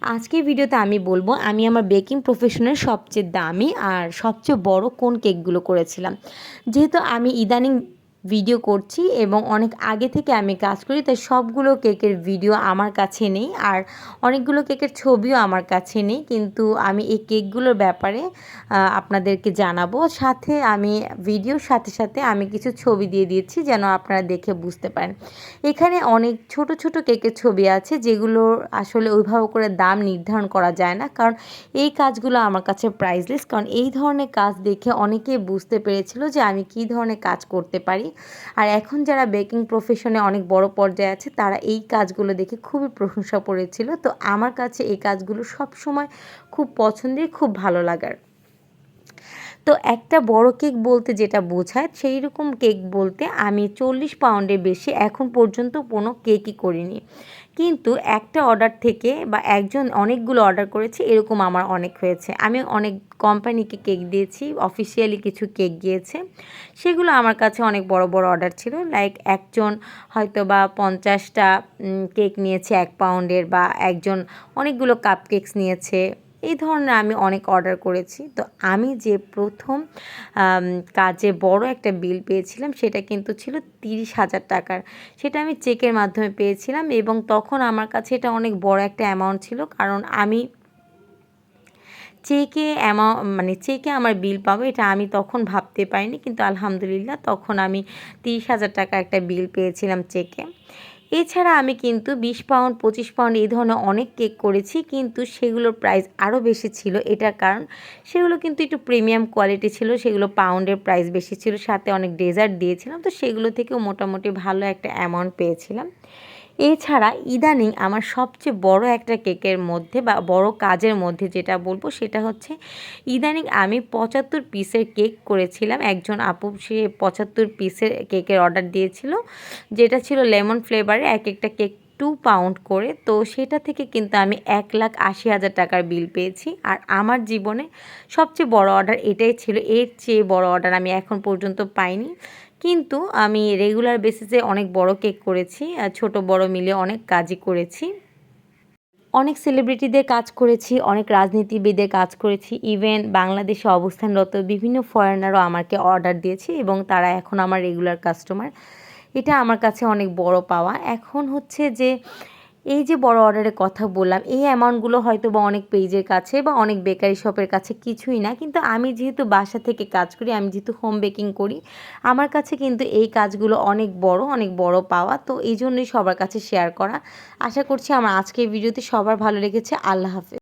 আজকের ভিডিওতে আমি বলবো আমি আমার বেকিং প্রফেশনের সবচেয়ে দামি আর সবচেয়ে বড় কোন কেকগুলো করেছিলাম। যেহেতু আমি ইদানিং ভিডিও করছি এবং অনেক আগে থেকে আমি কাজ করি, তাই সবগুলো কেকের ভিডিও আমার কাছে নেই আর অনেকগুলো কেকের ছবিও আমার কাছে নেই, কিন্তু আমি এই কেকগুলোর ব্যাপারে আপনাদেরকে জানাবো। সাথে আমি ভিডিওর সাথে সাথে আমি কিছু ছবি দিয়ে দিয়েছি যেন আপনারা দেখে বুঝতে পারেন। এখানে অনেক ছোট ছোট কেকের ছবি আছে যেগুলোর আসলে ওইভাবে করে দাম নির্ধারণ করা যায় না, কারণ এই কাজগুলো আমার কাছে প্রাইসলেস। কারণ এই ধরনের কাজ দেখে অনেকেই বুঝতে পেরেছিল যে আমি কী ধরনের কাজ করতে পারি। আর এখন যারা বেকিং প্রফেশনে অনেক বড় পর্যায়ে আছে তারা এই কাজগুলো দেখে খুবই প্রশংসা করেছিল। তো আমার কাছে এই কাজগুলো সব সময় খুব পছন্দের, খুব ভালো লাগার। তো একটা বড় কেক বলতে যেটা বোঝায় সেই রকম কেক বলতে আমি 40 পাউন্ডের বেশি এখন পর্যন্ত কোনো কেকই করিনি, কিন্তু একটা অর্ডার থেকে বা একজন অনেকগুলো অর্ডার করেছে এরকম আমার অনেক হয়েছে। আমি অনেক কোম্পানিকে কেক দিয়েছি, অফিসিয়ালি কিছু কেক গিয়েছে, সেগুলো আমার কাছে অনেক বড় বড় অর্ডার ছিল। লাইক একজন হয়তো বা 50টা কেক নিয়েছে 1 পাউন্ডের, বা একজন অনেকগুলো কাপ কেকস নিয়েছে। এই ধরনের আমি অনেক অর্ডার করেছি। তো আমি যে প্রথম কাজে বড় একটা বিল পেয়েছিলাম সেটা কিন্তু ছিল 30,000 টাকার। সেটা আমি চেকের মাধ্যমে পেয়েছিলাম এবং তখন আমার কাছে এটা অনেক বড় একটা অ্যামাউন্ট ছিল, কারণ আমি চেকে আমার বিল পাবো এটা আমি তখন ভাবতে পারিনি, কিন্তু আলহামদুলিল্লাহ তখন আমি 30,000 টাকা একটা বিল পেয়েছিলাম চেকে। এছাড়া আমি কিন্তু 20 পাউন্ড 25 পাউন্ড এই ধরনের অনেক কেক করেছি, কিন্তু সেগুলোর প্রাইস আরও বেশি ছিল। এটার কারণ সেগুলো কিন্তু একটু প্রিমিয়াম কোয়ালিটি ছিল, সেগুলো পাউন্ডের প্রাইস বেশি ছিল, সাথে অনেক ডেজার্ট দিয়েছিলাম, তো সেগুলো থেকেও মোটামুটি ভালো একটা অ্যামাউন্ট পেয়েছিলাম। এছাড়া ইদানিং আমার সবচেয়ে বড় একটা কেকের মধ্যে বা বড় কাজের মধ্যে যেটা বলবো সেটা হচ্ছে ইদানিং আমি 75 পিসের কেক করেছিলাম। একজন আপু সে 75 পিসের কেকের অর্ডার দিয়েছিল, যেটা ছিল লেমন ফ্লেভারে, এক একটা কেক 2 পাউন্ড করে। তো সেটা থেকে কিন্তু আমি 1,80,000 টাকার বিল পেয়েছি। আর আমার জীবনে সবচেয়ে বড় অর্ডার এটাই ছিল, এর চেয়ে বড় অর্ডার আমি এখন পর্যন্ত পাইনি। কিন্তু আমি রেগুলার বেসিসে অনেক বড় কেক করেছি, ছোট বড় মিলে অনেক কাজই করেছি। অনেক সেলিব্রিটিদের কাজ করেছি, অনেক রাজনীতিবিদের কাজ করেছি, ইভেন বাংলাদেশে অবস্থানরত বিভিন্ন ফরেনারও আমাকে অর্ডার দিয়েছে এবং তারা এখন আমার রেগুলার কাস্টমার। এটা আমার কাছে অনেক বড় পাওয়া। এখন হচ্ছে যে এই যে বড় অর্ডারের কথা বললাম, এই অ্যামাউন্টগুলো হয়তো বা অনেক পেজের কাছে বা অনেক বেকারি শপের কাছে কিছুই না, কিন্তু আমি যেহেতু বাসা থেকে কাজ করি, আমি যেহেতু হোম বেকিং করি, আমার কাছে কিন্তু এই কাজগুলো অনেক বড় পাওয়া। তো এই জন্যই সবার কাছে শেয়ার করা। আশা করছি আমার আজকের ভিডিওতে সবার ভালো লেগেছে। আল্লাহ হাফেজ।